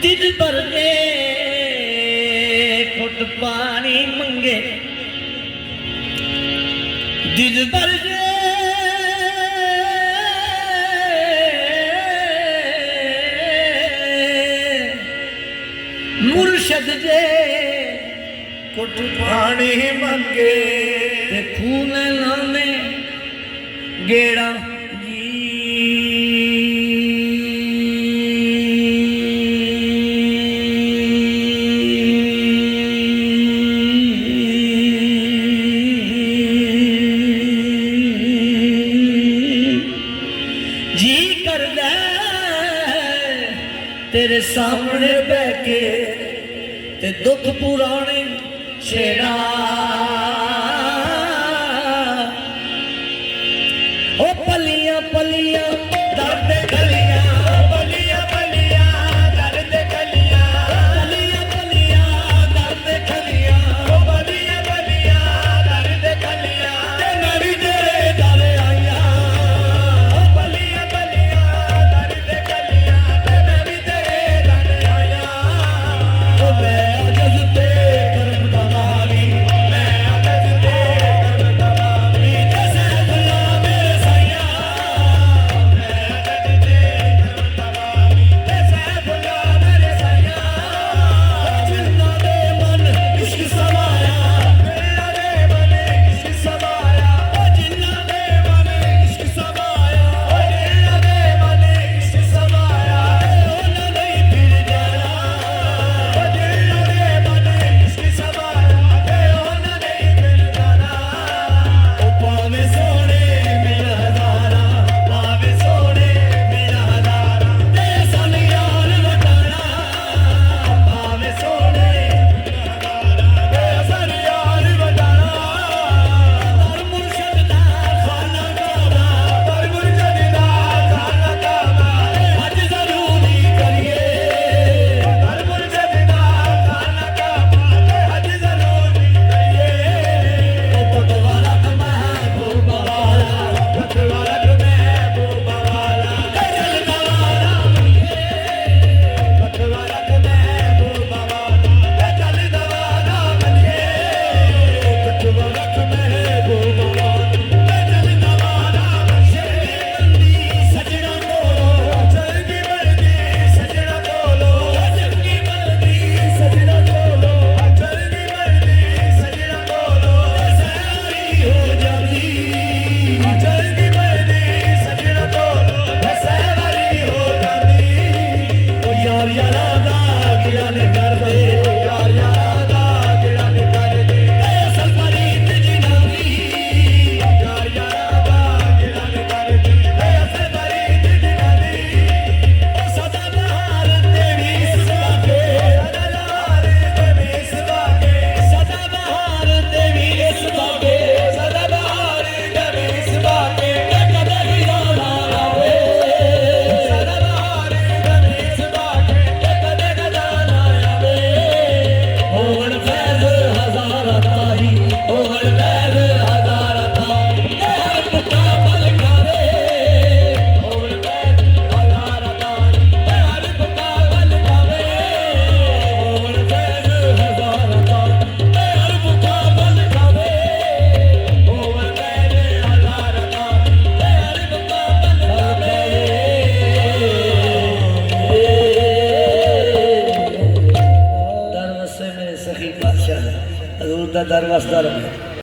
दिल भर के घुट पानी मंगे, दिल भर के मुर्शद जे घुट पानी मंगे, ते खून लाने गेड़ा तेरे सामने बह के ते दुख पुराने छेड़ा। ओ पलियां पलियां दर्द गलियां, पलियां पलियां दर्द गलियां, पलियां पलियां दर्द गलियां, ओ पलियां पलियां दर्द गलियां, ते नवी दे दर आया। ओ पलियां पलियां दर्द गलियां, ते नवी दे दर आया। ओ मैं अजज ते करम दवावी, मैं अजज ते करम दवावी, जैसे भला मेरे साया। मैं अजज ते करम दवावी, जैसे भला मेरे साया। जिन्ना दे मन इश्क समाया, जिन्ना दे मन इश्क समाया, जिन्ना दे मन इश्क समाया, जिन्ना दे मन इश्क समाया, उन्हें नहीं फिर जाना। जिन्ना दे मन इश्क समाया, उन्हें नहीं फिर जाना। ओ पावे सोने मेरा हजारा, पावे सोने मेरा हजारा, ते सन यार वटाना। पावे सोने मेरा हजारा, ते सन यार वटाना। दर मुर्शद दा खाना काबा, दर मुर्शद दा खाना काबा, हज जरूरी करिए। दर मुर्शद दा खाना काबा, हज जरूरी करिए। ओ पतवा रख महबूबा वाला, पतवा रख महबूबा वाला, ते चलदा वाला बनिए। पतवा रख महबूबा वाला, ते चलदा वाला बनिए। पतवा रख महबूबा वाला, ते चलदा वाला बनिए। बंदी सजना बोलो, चलगी बंदी सजना बोलो, चलगी बंदी सजना बोलो, चलगी बंदी सजना बोलो, सैरी हो जाती। चलगी बंदी सजना बोलो, सैरी हो जाती। ओ यार यारा दा गिला ने कर दे, यार यारा दा गिला ने कर दे, असल फरीद जिनानी। यार यारा दा गिला ने कर दे, असल फरीद जिनानी। ओ सदा बहार तेरी सवाके, सदा बहार तेरी सवाके, सदा बहार तेरी सवाके, सदा बहार तेरी सवाके, कदे गजाना आवे। सदा बहार तेरी सवाके, कदे गजाना आवे। होवण फैज़ हज़ारा ताही, होवण फैज़ हज़ारा ताही, ते हर मुकाबल करे। होवण फैज़ हज़ारा ताही, ते हर मुकाबल करे। होवण फैज़ हज़ारा ताही, ते हर मुकाबल करे। होवण फैज़ हज़ारा ताही, ते हर मुकाबल करे। दर वसे मेरे सखी बादशाह, हजूर दा दर वसदा रहे।